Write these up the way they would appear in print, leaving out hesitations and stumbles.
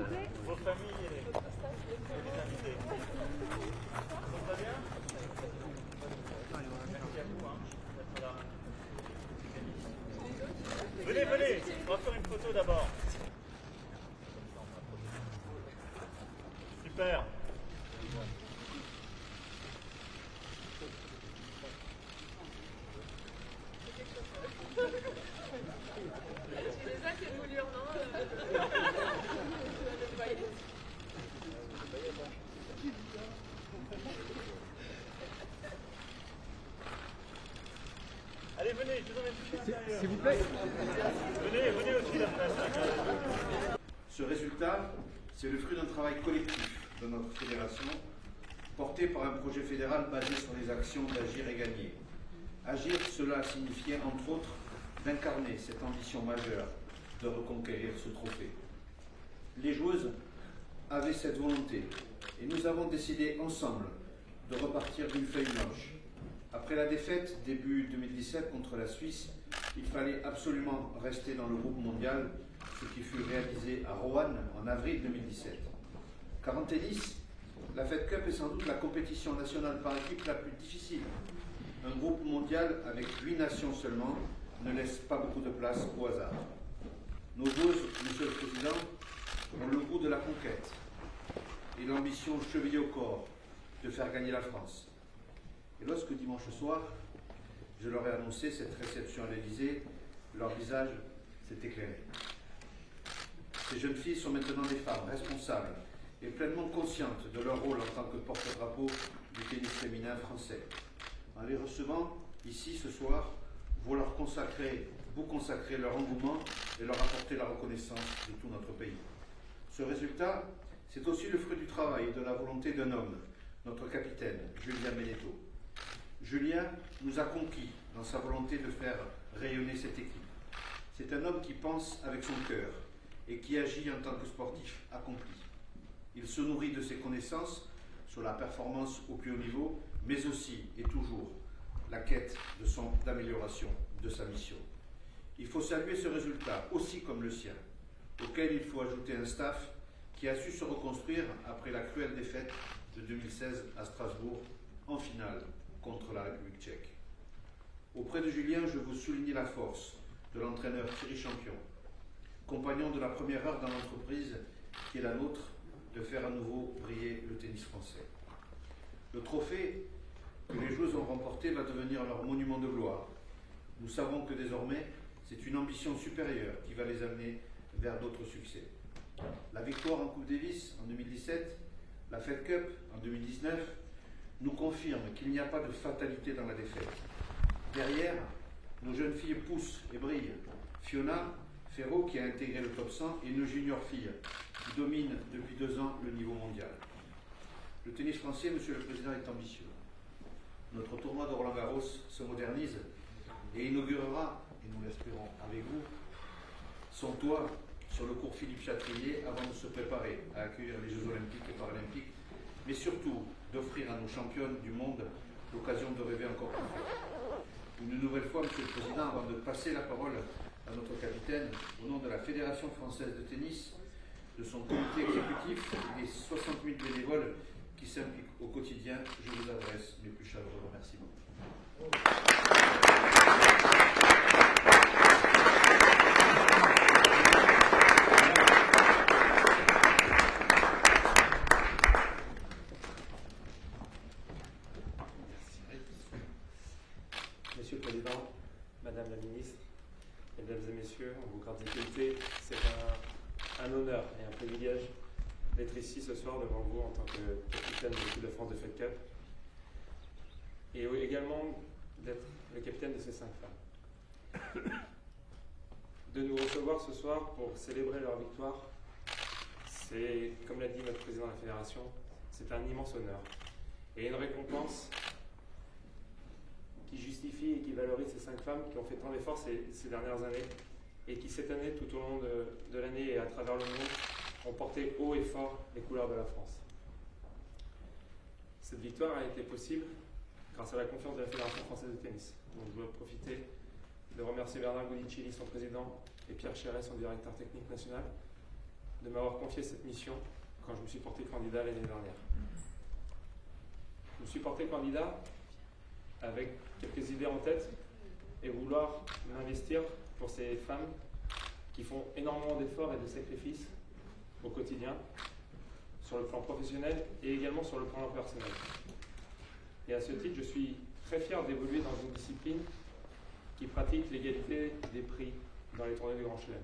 Vos familles et les invités. Ça va bien? Merci à vous d'être là. Venez, venez, on va faire une photo d'abord. Super. Allez, venez, je vous emmène tout à l'intérieur. S'il vous plaît. Venez aussi la place. Ce résultat, c'est le fruit d'un travail collectif de notre fédération, porté par un projet fédéral basé sur les actions d'agir et gagner. Agir, cela signifiait entre autres d'incarner cette ambition majeure de reconquérir ce trophée. Les joueuses avaient cette volonté et nous avons décidé ensemble de repartir d'une feuille blanche. Après la défaite début 2017 contre la Suisse, il fallait absolument rester dans le groupe mondial, ce qui fut réalisé à Roanne en avril 2017. Car en tennis, la Fed Cup est sans doute la compétition nationale par équipe la plus difficile. Un groupe mondial avec 8 nations seulement ne laisse pas beaucoup de place au hasard. Nos joueuses, Monsieur le Président, ont le goût de la conquête et l'ambition chevillée au corps de faire gagner la France. Et lorsque dimanche soir, je leur ai annoncé cette réception à l'Élysée, leur visage s'est éclairé. Ces jeunes filles sont maintenant des femmes responsables et pleinement conscientes de leur rôle en tant que porte-drapeau du tennis féminin français. En les recevant ici ce soir, vous consacrez leur engouement et leur apporter la reconnaissance de tout notre pays. Ce résultat, c'est aussi le fruit du travail et de la volonté d'un homme, notre capitaine, Julien Benneteau. Julien nous a conquis dans sa volonté de faire rayonner cette équipe. C'est un homme qui pense avec son cœur et qui agit en tant que sportif accompli. Il se nourrit de ses connaissances sur la performance au plus haut niveau, mais aussi et toujours la quête d'amélioration de sa mission. Il faut saluer ce résultat, aussi comme le sien, auquel il faut ajouter un staff qui a su se reconstruire après la cruelle défaite de 2016 à Strasbourg en finale contre la République tchèque. Auprès de Julien, je veux souligner la force de l'entraîneur Thierry Champion, compagnon de la première heure dans l'entreprise qui est la nôtre, de faire à nouveau briller le tennis français. Le trophée que les joueuses ont remporté va devenir leur monument de gloire. Nous savons que désormais, c'est une ambition supérieure qui va les amener vers d'autres succès. La victoire en Coupe Davis en 2017, la Fed Cup en 2019, nous confirme qu'il n'y a pas de fatalité dans la défaite. Derrière, nos jeunes filles poussent et brillent. Fiona Ferro qui a intégré le top 100 et nos junior filles qui dominent depuis 2 ans le niveau mondial. Le tennis français, Monsieur le Président, est ambitieux. Notre tournoi de Roland-Garros se modernise et inaugurera, et nous l'espérons avec vous, son toit sur le cours Philippe Chatrier avant de se préparer à accueillir les Jeux Olympiques et Paralympiques, mais surtout d'offrir à nos championnes du monde l'occasion de rêver encore plus fort. Une nouvelle fois, Monsieur le Président, avant de passer la parole à notre capitaine, au nom de la Fédération française de tennis, de son comité exécutif et des 60 000 bénévoles qui s'impliquent au quotidien, je vous adresse mes plus chaleureux remerciements. Monsieur le Président, Madame la Ministre, Mesdames et Messieurs, en vos grandes qualités, c'est un honneur et un privilège d'être ici ce soir devant vous en tant que capitaine de l'équipe de France de Fed Cup et également d'être le capitaine de ces 5 femmes. De nous recevoir ce soir pour célébrer leur victoire, c'est, comme l'a dit notre président de la Fédération, c'est un immense honneur et une récompense qui justifie et qui valorise ces 5 femmes qui ont fait tant d'efforts ces dernières années et qui cette année, tout au long de l'année et à travers le monde, ont porté haut et fort les couleurs de la France. Cette victoire a été possible grâce à la confiance de la Fédération française de tennis. Donc je veux profiter de remercier Bernard Goudicelli, son président, et Pierre Chéret, son directeur technique national, de m'avoir confié cette mission quand je me suis porté candidat l'année dernière. Je me suis porté candidat avec quelques idées en tête et vouloir m'investir pour ces femmes qui font énormément d'efforts et de sacrifices au quotidien, sur le plan professionnel et également sur le plan personnel. Et à ce titre, je suis très fier d'évoluer dans une discipline qui pratique l'égalité des prix dans les tournois du Grand Chelem.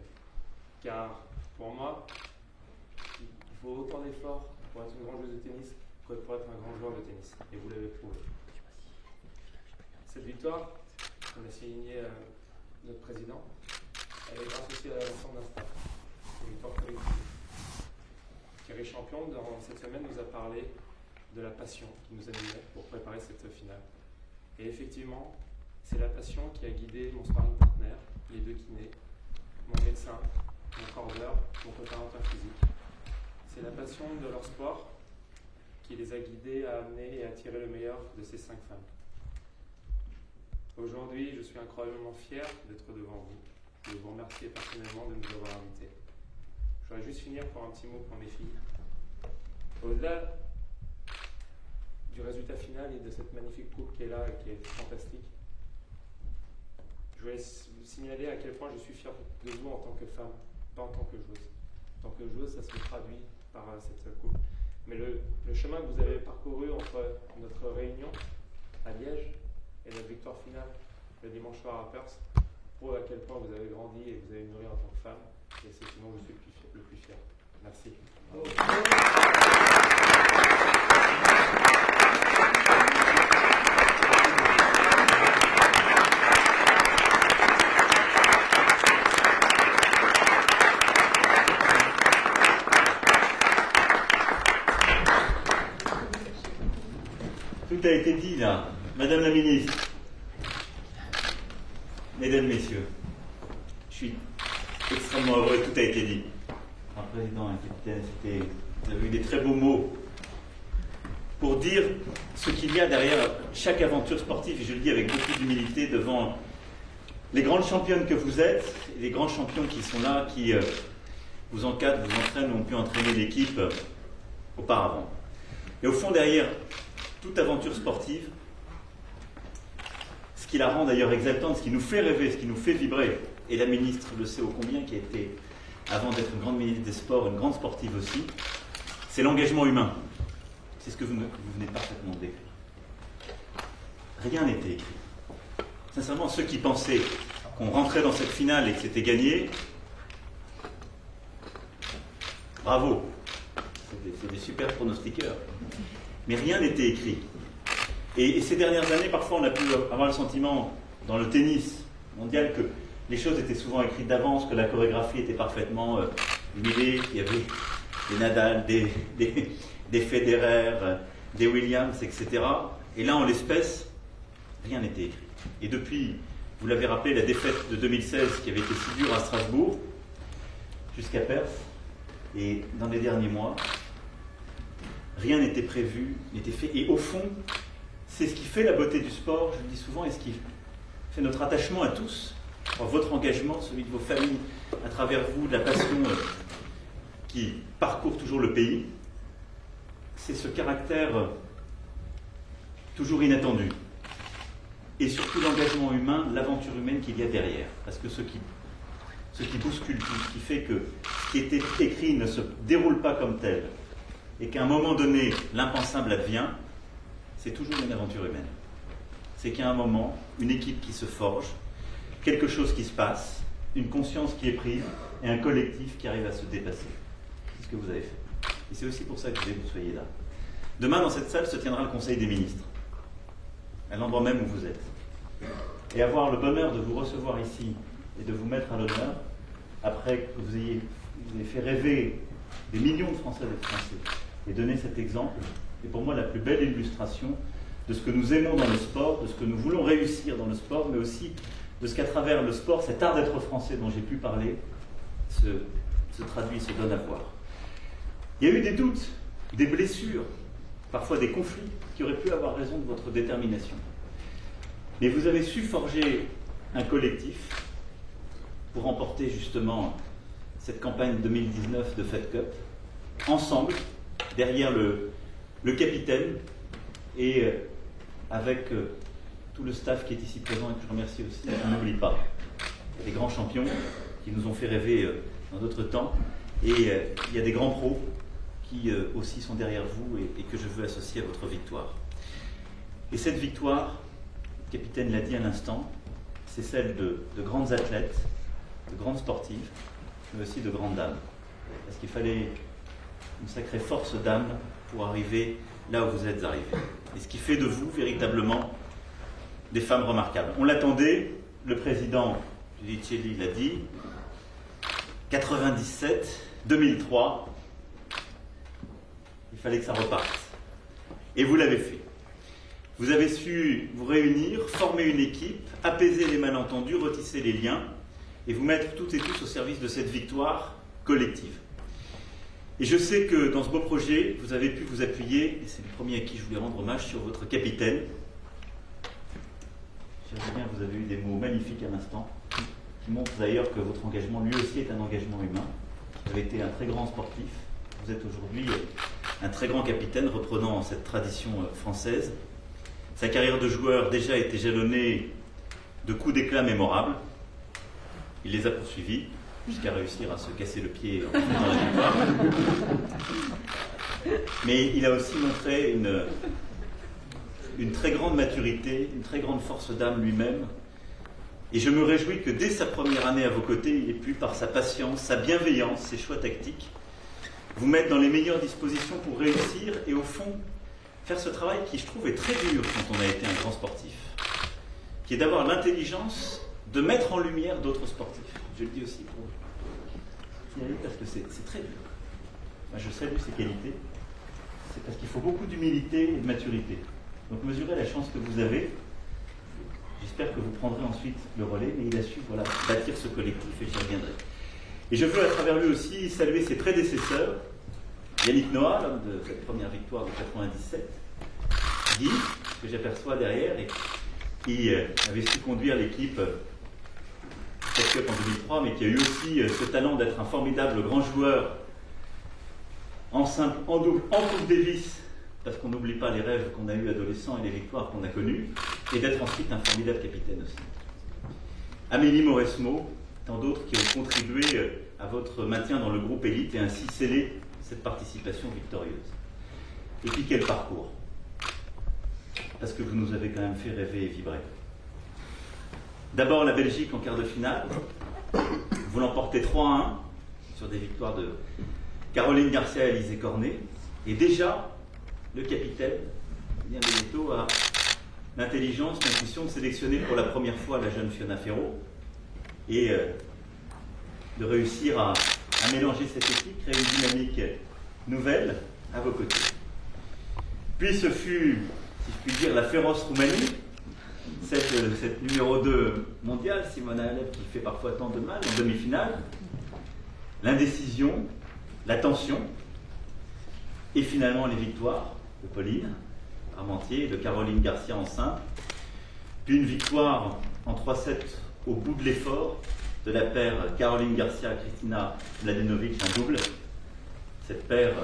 Car pour moi, il faut autant d'efforts pour être une grande joueuse de tennis que pour être un grand joueur de tennis. Et vous l'avez prouvé. Cette victoire, qu'on a signée notre président, elle est grâce aussi à l'ensemble d'un staff. C'est une victoire collective. Thierry Champion, dans cette semaine, nous a parlé de la passion qui nous animait pour préparer cette finale. Et effectivement, c'est la passion qui a guidé mon sparring partner, les deux kinés, mon médecin, mon cordeur, mon préparateur physique. C'est la passion de leur sport qui les a guidés à amener et à tirer le meilleur de ces 5 femmes. Aujourd'hui, je suis incroyablement fier d'être devant vous. Je vous remercie personnellement de nous avoir invités. Je voudrais juste finir par un petit mot pour mes filles. Au-delà du résultat final et de cette magnifique coupe qui est là et qui est fantastique, je voulais signaler à quel point je suis fier de vous en tant que femme, pas en tant que joueuse. En tant que joueuse, ça se traduit par cette coupe. Mais le chemin que vous avez parcouru entre notre réunion à Liège et notre victoire finale le dimanche soir à Perth prouve à quel point vous avez grandi et vous avez mûri en tant que femme. Et c'est ce dont je suis le plus fier. Merci. Tout a été dit là. Madame la ministre, mesdames, messieurs, je suis extrêmement heureux, tout a été dit. Un président, un capitaine, vous avez eu des très beaux mots pour dire ce qu'il y a derrière chaque aventure sportive, et je le dis avec beaucoup d'humilité devant les grandes championnes que vous êtes, et les grands champions qui sont là, qui vous encadrent, vous entraînent, ont pu entraîner l'équipe auparavant. Et au fond, derrière toute aventure sportive, ce qui la rend d'ailleurs exaltante, ce qui nous fait rêver, ce qui nous fait vibrer, et la ministre le sait ô combien, qui a été, avant d'être une grande ministre des Sports, une grande sportive aussi, c'est l'engagement humain. C'est ce que vous venez parfaitement de décrire. Rien n'était écrit. Sincèrement, ceux qui pensaient qu'on rentrait dans cette finale et que c'était gagné, bravo, c'est des super pronostiqueurs. Mais rien n'était écrit. Et ces dernières années, parfois, on a pu avoir le sentiment, dans le tennis mondial, que les choses étaient souvent écrites d'avance, que la chorégraphie était parfaitement huilée, qu'il y avait des Nadal, des Federer, des Williams, etc. Et là, en l'espèce, rien n'était écrit. Et depuis, vous l'avez rappelé, la défaite de 2016, qui avait été si dure à Strasbourg, jusqu'à Perth, et dans les derniers mois, rien n'était prévu, n'était fait. Et au fond, c'est ce qui fait la beauté du sport, je le dis souvent, et ce qui fait notre attachement à tous, votre engagement, celui de vos familles, à travers vous, de la passion qui parcourt toujours le pays, c'est ce caractère toujours inattendu. Et surtout l'engagement humain, l'aventure humaine qu'il y a derrière. Parce que ce qui bouscule tout, ce qui fait que ce qui était écrit ne se déroule pas comme tel, et qu'à un moment donné, l'impensable advient, c'est toujours une aventure humaine. C'est qu'à un moment, une équipe qui se forge, quelque chose qui se passe, une conscience qui est prise, et un collectif qui arrive à se dépasser. C'est ce que vous avez fait. Et c'est aussi pour ça que je voulais que vous soyez là. Demain, dans cette salle, se tiendra le Conseil des ministres, à l'endroit même où vous êtes. Et avoir le bonheur de vous recevoir ici et de vous mettre à l'honneur, après que vous ayez fait rêver des millions de Français et de Français, et donner cet exemple, est pour moi la plus belle illustration de ce que nous aimons dans le sport, de ce que nous voulons réussir dans le sport, mais aussi de ce qu'à travers le sport, cet art d'être français dont j'ai pu parler, se traduit, se donne à voir. Il y a eu des doutes, des blessures, parfois des conflits qui auraient pu avoir raison de votre détermination. Mais vous avez su forger un collectif pour remporter justement cette campagne 2019 de Fed Cup, ensemble, derrière le capitaine et avec tout le staff qui est ici présent et que je remercie aussi. Je n'oublie pas des grands champions qui nous ont fait rêver dans d'autres temps et il y a des grands pros qui aussi sont derrière vous et que je veux associer à votre victoire. Et cette victoire, le capitaine l'a dit à l'instant, c'est celle de grandes athlètes, de grandes sportives, mais aussi de grandes dames. Parce qu'il fallait une sacrée force d'âme pour arriver là où vous êtes arrivés. Et ce qui fait de vous véritablement des femmes remarquables. On l'attendait, le président Giudicelli l'a dit, 97, 2003, il fallait que ça reparte. Et vous l'avez fait. Vous avez su vous réunir, former une équipe, apaiser les malentendus, retisser les liens et vous mettre toutes et tous au service de cette victoire collective. Et je sais que dans ce beau projet, vous avez pu vous appuyer, et c'est le premier à qui je voulais rendre hommage, sur votre capitaine. Cher Julien, vous avez eu des mots magnifiques à l'instant, qui montrent d'ailleurs que votre engagement, lui aussi, est un engagement humain. Vous avez été un très grand sportif. Vous êtes aujourd'hui un très grand capitaine, reprenant cette tradition française. Sa carrière de joueur déjà a été jalonnée de coups d'éclat mémorables. Il les a poursuivis jusqu'à réussir à se casser le pied en faisant la victoire. Mais il a aussi montré une très grande maturité, une très grande force d'âme lui-même. Et je me réjouis que dès sa première année à vos côtés, il ait pu, par sa patience, sa bienveillance, ses choix tactiques, vous mettre dans les meilleures dispositions pour réussir et au fond, faire ce travail qui, je trouve, est très dur quand on a été un grand sportif, qui est d'avoir l'intelligence de mettre en lumière d'autres sportifs. Je le dis aussi pour signaler parce que c'est très dur. Moi, je salue ses qualités. C'est parce qu'il faut beaucoup d'humilité et de maturité. Donc mesurez la chance que vous avez. J'espère que vous prendrez ensuite le relais, mais il a su bâtir ce collectif et j'y reviendrai. Et je veux à travers lui aussi saluer ses prédécesseurs, Yannick Noah, l'homme de cette première victoire de 97, Guy, que j'aperçois derrière, et qui avait su conduire l'équipe Fed Cup en 2003, mais qui a eu aussi ce talent d'être un formidable grand joueur en simple, en double, en Coupe Davis, parce qu'on n'oublie pas les rêves qu'on a eus adolescents et les victoires qu'on a connues, et d'être ensuite un formidable capitaine aussi. Amélie Mauresmo, tant d'autres qui ont contribué à votre maintien dans le groupe élite et ainsi scellé cette participation victorieuse. Et puis quel parcours! Parce que vous nous avez quand même fait rêver et vibrer. D'abord la Belgique en quart de finale. Vous l'emportez 3-1 sur des victoires de Caroline Garcia et Alizé Cornet. Et déjà, le capitaine, Julien Benneteau, a l'intelligence, l'intuition de sélectionner pour la première fois la jeune Fiona Ferro et de réussir à mélanger cette équipe, créer une dynamique nouvelle à vos côtés. Puis ce fut, si je puis dire, la féroce Roumanie, cette numéro 2 mondiale, Simona Halep, qui fait parfois tant de mal en demi-finale, l'indécision, la tension, et finalement les victoires de Pauline Armentier et de Caroline Garcia en simple, puis une victoire en 3-7 au bout de l'effort de la paire Caroline Garcia-Kristina Mladenovic en double. Cette paire,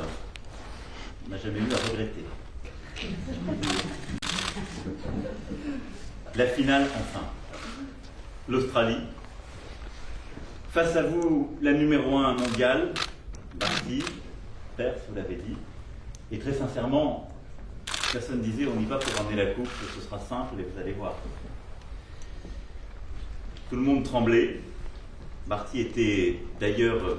on n'a jamais eu à regretter. La finale, enfin. L'Australie. Face à vous, la numéro 1 mondiale, Barty, Perse, vous l'avez dit. Et très sincèrement, personne disait on y va pour ramener la coupe, ce sera simple et vous allez voir. Tout le monde tremblait. Barty était d'ailleurs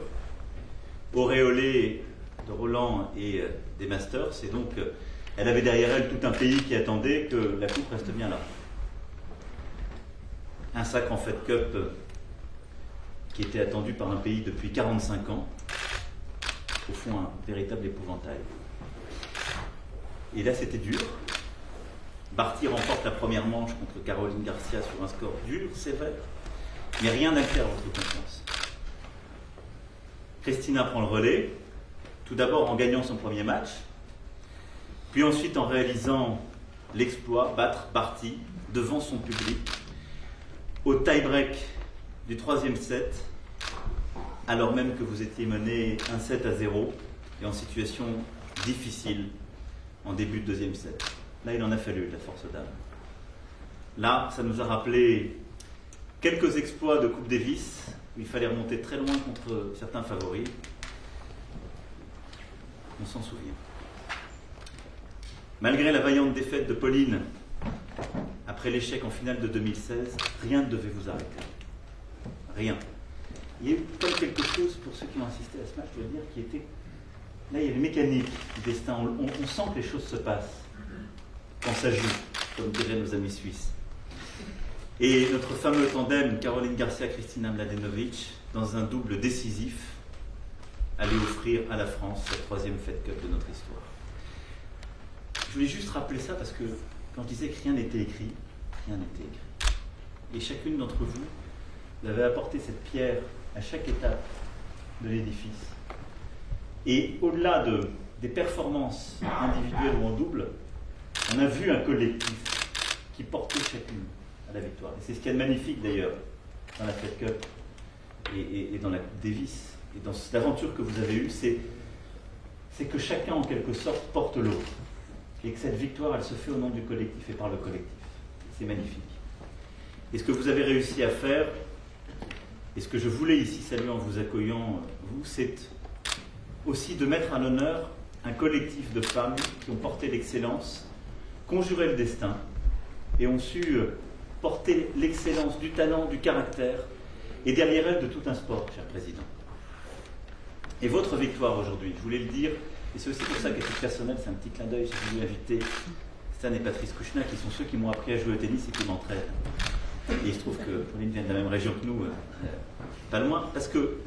auréolée de Roland et des Masters, et donc elle avait derrière elle tout un pays qui attendait que la coupe reste bien là. Un sacre en Fed Cup qui était attendu par un pays depuis 45 ans, au fond un véritable épouvantail. Et là c'était dur. Barty remporte la première manche contre Caroline Garcia sur un score dur, sévère, mais rien à faire à votre confiance. Kristina prend le relais, tout d'abord en gagnant son premier match, puis ensuite en réalisant l'exploit, battre Barty devant son public, au tie-break du 3e set, alors même que vous étiez mené 1-7-0 et en situation difficile en début de deuxième set. Là, il en a fallu de la force d'âme. Là, ça nous a rappelé quelques exploits de Coupe Davis, où il fallait remonter très loin contre certains favoris. On s'en souvient. Malgré la vaillante défaite de Pauline, après l'échec en finale de 2016, rien ne devait vous arrêter. Rien. Il y a eu comme quelque chose, pour ceux qui ont assisté à ce match, je dois dire, qui était... Là, il y a les mécaniques du destin. On sent que les choses se passent quand ça joue, comme diraient nos amis suisses. Et notre fameux tandem, Caroline Garcia-Kristina Mladenovic, dans un double décisif, allait offrir à la France cette 3e Fed Cup de notre histoire. Je voulais juste rappeler ça parce que quand je disais que rien n'était écrit, rien n'était écrit. Et chacune d'entre vous avez apporté cette pierre à chaque étape de l'édifice. Et au-delà des performances individuelles ou en double, on a vu un collectif qui portait chacune à la victoire. Et c'est ce qu'il y a de magnifique d'ailleurs dans la Fed Cup et dans la Coupe Davis. Et dans l'aventure que vous avez eue, c'est que chacun en quelque sorte porte l'autre. Et que cette victoire, elle se fait au nom du collectif et par le collectif. C'est magnifique. Et ce que vous avez réussi à faire, et ce que je voulais ici saluer en vous accueillant, vous, c'est aussi de mettre à l'honneur un collectif de femmes qui ont porté l'excellence, conjuré le destin, et ont su porter l'excellence du talent, du caractère, et derrière elles de tout un sport, cher Président. Et votre victoire aujourd'hui, je voulais le dire, et c'est aussi pour ça qu'à titre personnel, c'est un petit clin d'œil, j'ai voulu inviter Stan et Patrice Kouchner, qui sont ceux qui m'ont appris à jouer au tennis et qui m'entraînent. Et il se trouve que Pauline vient de la même région que nous, pas loin, parce que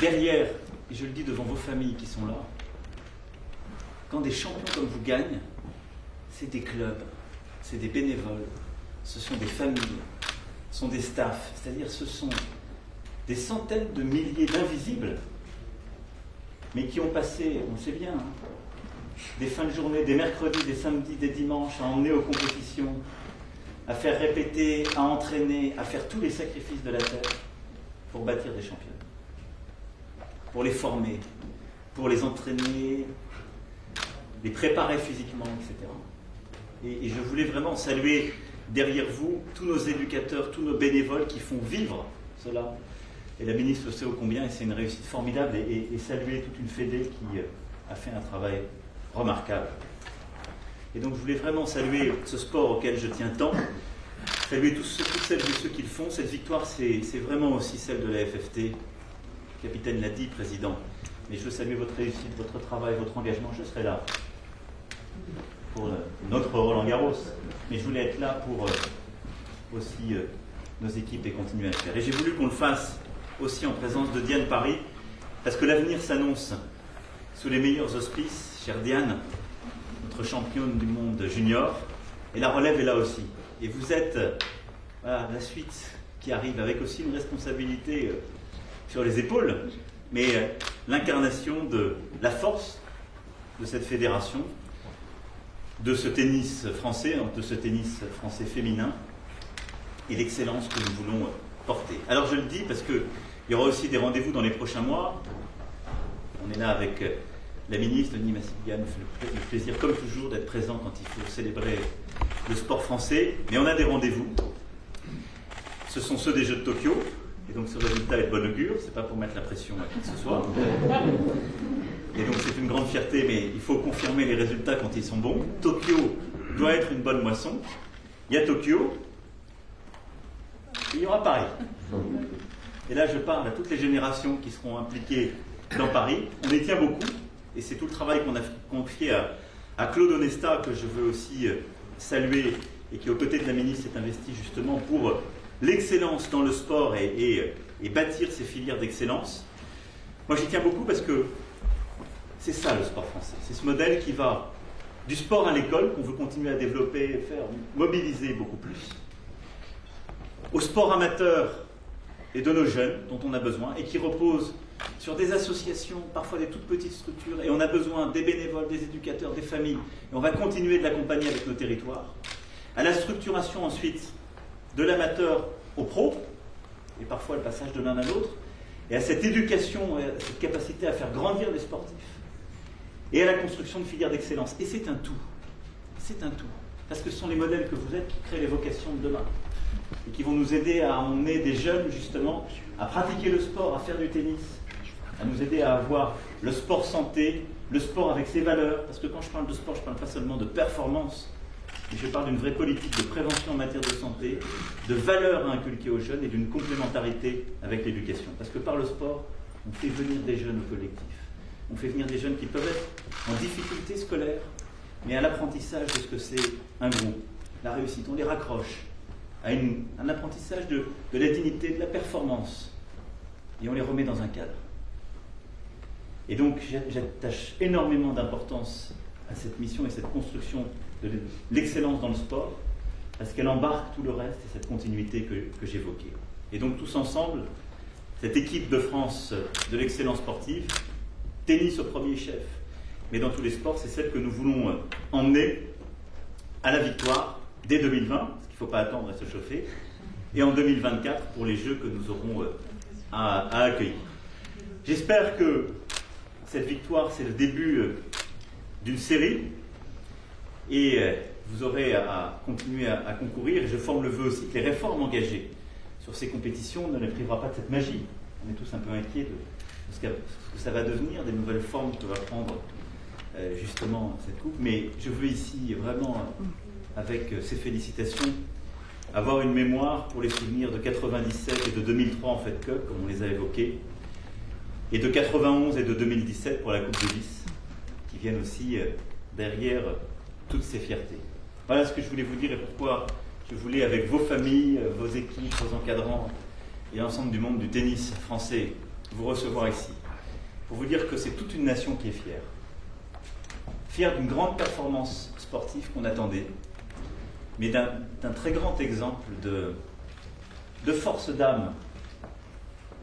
derrière, et je le dis devant vos familles qui sont là, quand des champions comme vous gagnent, c'est des clubs, c'est des bénévoles, ce sont des familles, ce sont des staffs, c'est-à-dire ce sont des centaines de milliers d'invisibles, mais qui ont passé, on le sait bien, des fins de journée, des mercredis, des samedis, des dimanches, à emmener aux compétitions, à faire répéter, à entraîner, à faire tous les sacrifices de la terre pour bâtir des champions, pour les former, pour les entraîner, les préparer physiquement, etc. Et je voulais vraiment saluer derrière vous tous nos éducateurs, tous nos bénévoles qui font vivre cela. Et la ministre le sait ô combien, et c'est une réussite formidable, et saluer toute une fédé qui a fait un travail remarquable. Et donc je voulais vraiment saluer ce sport auquel je tiens tant, saluer toutes celles et ceux qui le font. Cette victoire, c'est vraiment aussi celle de la FFT. Le capitaine l'a dit, Président. Mais je veux saluer votre réussite, votre travail, votre engagement. Je serai là pour notre Roland-Garros. Mais je voulais être là pour aussi nos équipes et continuer à le faire. Et j'ai voulu qu'on le fasse aussi en présence de Diane Paris, parce que l'avenir s'annonce sous les meilleurs auspices. Chère Diane, notre championne du monde junior, et la relève est là aussi. Et vous êtes la suite qui arrive avec aussi une responsabilité sur les épaules, mais l'incarnation de la force de cette fédération, de ce tennis français féminin, et l'excellence que nous voulons porter. Alors je le dis parce qu'il y aura aussi des rendez-vous dans les prochains mois. On est là avec la ministre Denis Massigan, me fait le plaisir comme toujours d'être présent quand il faut célébrer le sport français. Mais on a des rendez-vous. Ce sont ceux des Jeux de Tokyo. Et donc ce résultat est de bon augure. C'est pas pour mettre la pression à qui que ce soit. Et donc c'est une grande fierté, mais il faut confirmer les résultats quand ils sont bons. Tokyo doit être une bonne moisson. Il y a Tokyo. Et il y aura Paris. Et là, je parle à toutes les générations qui seront impliquées dans Paris. On y tient beaucoup, et c'est tout le travail qu'on a confié à Claude Onesta, que je veux aussi saluer, et qui, aux côtés de la ministre, s'est investi justement pour l'excellence dans le sport et bâtir ces filières d'excellence. Moi, j'y tiens beaucoup parce que c'est ça le sport français. C'est ce modèle qui va du sport à l'école, qu'on veut continuer à développer, faire mobiliser beaucoup plus, au sport amateur et de nos jeunes dont on a besoin et qui repose sur des associations, parfois des toutes petites structures, et on a besoin des bénévoles, des éducateurs, des familles, et on va continuer de l'accompagner avec nos territoires, à la structuration ensuite de l'amateur au pro, et parfois le passage de l'un à l'autre, et à cette éducation, et à cette capacité à faire grandir les sportifs, et à la construction de filières d'excellence. Et c'est un tout. C'est un tout. Parce que ce sont les modèles que vous êtes qui créent les vocations de demain, et qui vont nous aider à emmener des jeunes, justement, à pratiquer le sport, à faire du tennis, à nous aider à avoir le sport santé, le sport avec ses valeurs. Parce que quand je parle de sport, je ne parle pas seulement de performance, mais je parle d'une vraie politique de prévention en matière de santé, de valeurs à inculquer aux jeunes et d'une complémentarité avec l'éducation. Parce que par le sport, on fait venir des jeunes au collectif. On fait venir des jeunes qui peuvent être en difficulté scolaire, mais à l'apprentissage de ce que c'est un groupe, la réussite. On les raccroche à un apprentissage de la dignité, de la performance, et on les remet dans un cadre. Et donc, j'attache énormément d'importance à cette mission et cette construction de l'excellence dans le sport, parce qu'elle embarque tout le reste et cette continuité que j'évoquais. Et donc, tous ensemble, cette équipe de France de l'excellence sportive, tennis au premier chef, mais dans tous les sports, c'est celle que nous voulons emmener à la victoire dès 2020, parce qu'il ne faut pas attendre à se chauffer, et en 2024 pour les Jeux que nous aurons à accueillir. J'espère que cette victoire, c'est le début d'une série, et vous aurez à continuer à concourir. Et je forme le vœu aussi que les réformes engagées sur ces compétitions ne les privera pas de cette magie. On est tous un peu inquiets de ce que ça va devenir, des nouvelles formes que va prendre justement cette coupe. Mais je veux ici vraiment, avec ces félicitations, avoir une mémoire pour les souvenirs de 97 et de 2003 en Fed Cup, comme on les a évoqués, et de 91 et de 2017 pour la Coupe Davis, qui viennent aussi derrière toutes ces fiertés. Voilà ce que je voulais vous dire et pourquoi je voulais, avec vos familles, vos équipes, vos encadrants et l'ensemble du monde du tennis français, vous recevoir ici. Pour vous dire que c'est toute une nation qui est fière. Fière d'une grande performance sportive qu'on attendait, mais d'un très grand exemple de force d'âme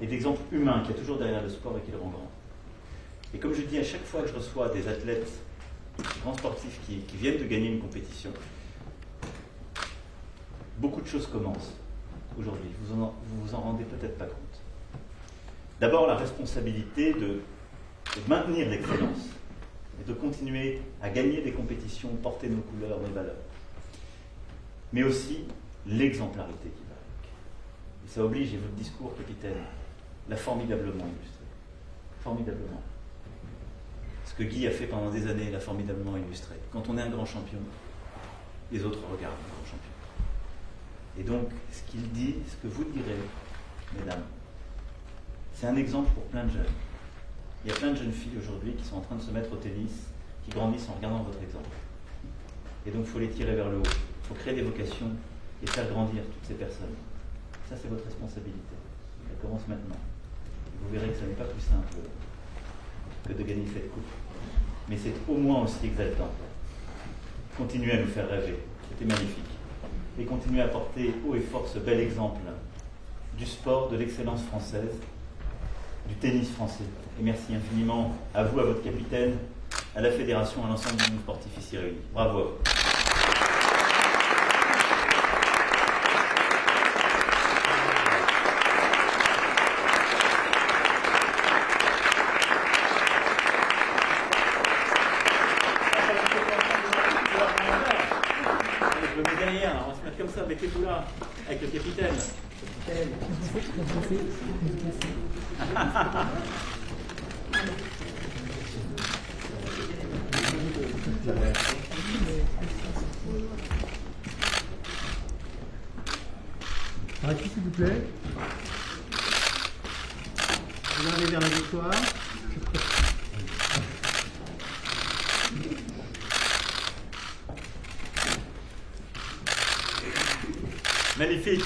et d'exemple humain qu'il y a toujours derrière le sport et qui le rend grand. Et comme je dis à chaque fois que je reçois des athlètes, des grands sportifs qui viennent de gagner une compétition, beaucoup de choses commencent aujourd'hui. Vous vous en rendez peut-être pas compte. D'abord, la responsabilité de maintenir l'excellence et de continuer à gagner des compétitions, porter nos couleurs, nos valeurs. Mais aussi l'exemplarité qui va avec. Et ça oblige, et votre discours, capitaine, l'a formidablement illustré. Formidablement. Ce que Guy a fait pendant des années l'a formidablement illustré. Quand on est un grand champion, les autres regardent le grand champion. Et donc, ce qu'il dit, ce que vous direz, mesdames, c'est un exemple pour plein de jeunes. Il y a plein de jeunes filles aujourd'hui qui sont en train de se mettre au tennis, qui grandissent en regardant votre exemple. Et donc, il faut les tirer vers le haut. Il faut créer des vocations et faire grandir toutes ces personnes. Ça, c'est votre responsabilité. Elle commence maintenant. Et vous verrez que ce n'est pas plus simple que de gagner cette coupe. Mais c'est au moins aussi exaltant. Continuez à nous faire rêver. C'était magnifique. Et continuez à porter haut et fort ce bel exemple du sport, de l'excellence française, du tennis français. Et merci infiniment à vous, à votre capitaine, à la fédération, à l'ensemble du monde sportif ici réunis. Bravo. Je me mets derrière, on va se mettre comme ça, mettez-vous là, avec le capitaine. Arrêtez s'il vous plaît. Regardez vers la victoire. Magnifique.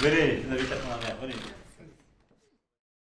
Venez, vous avez 4 ans à venez.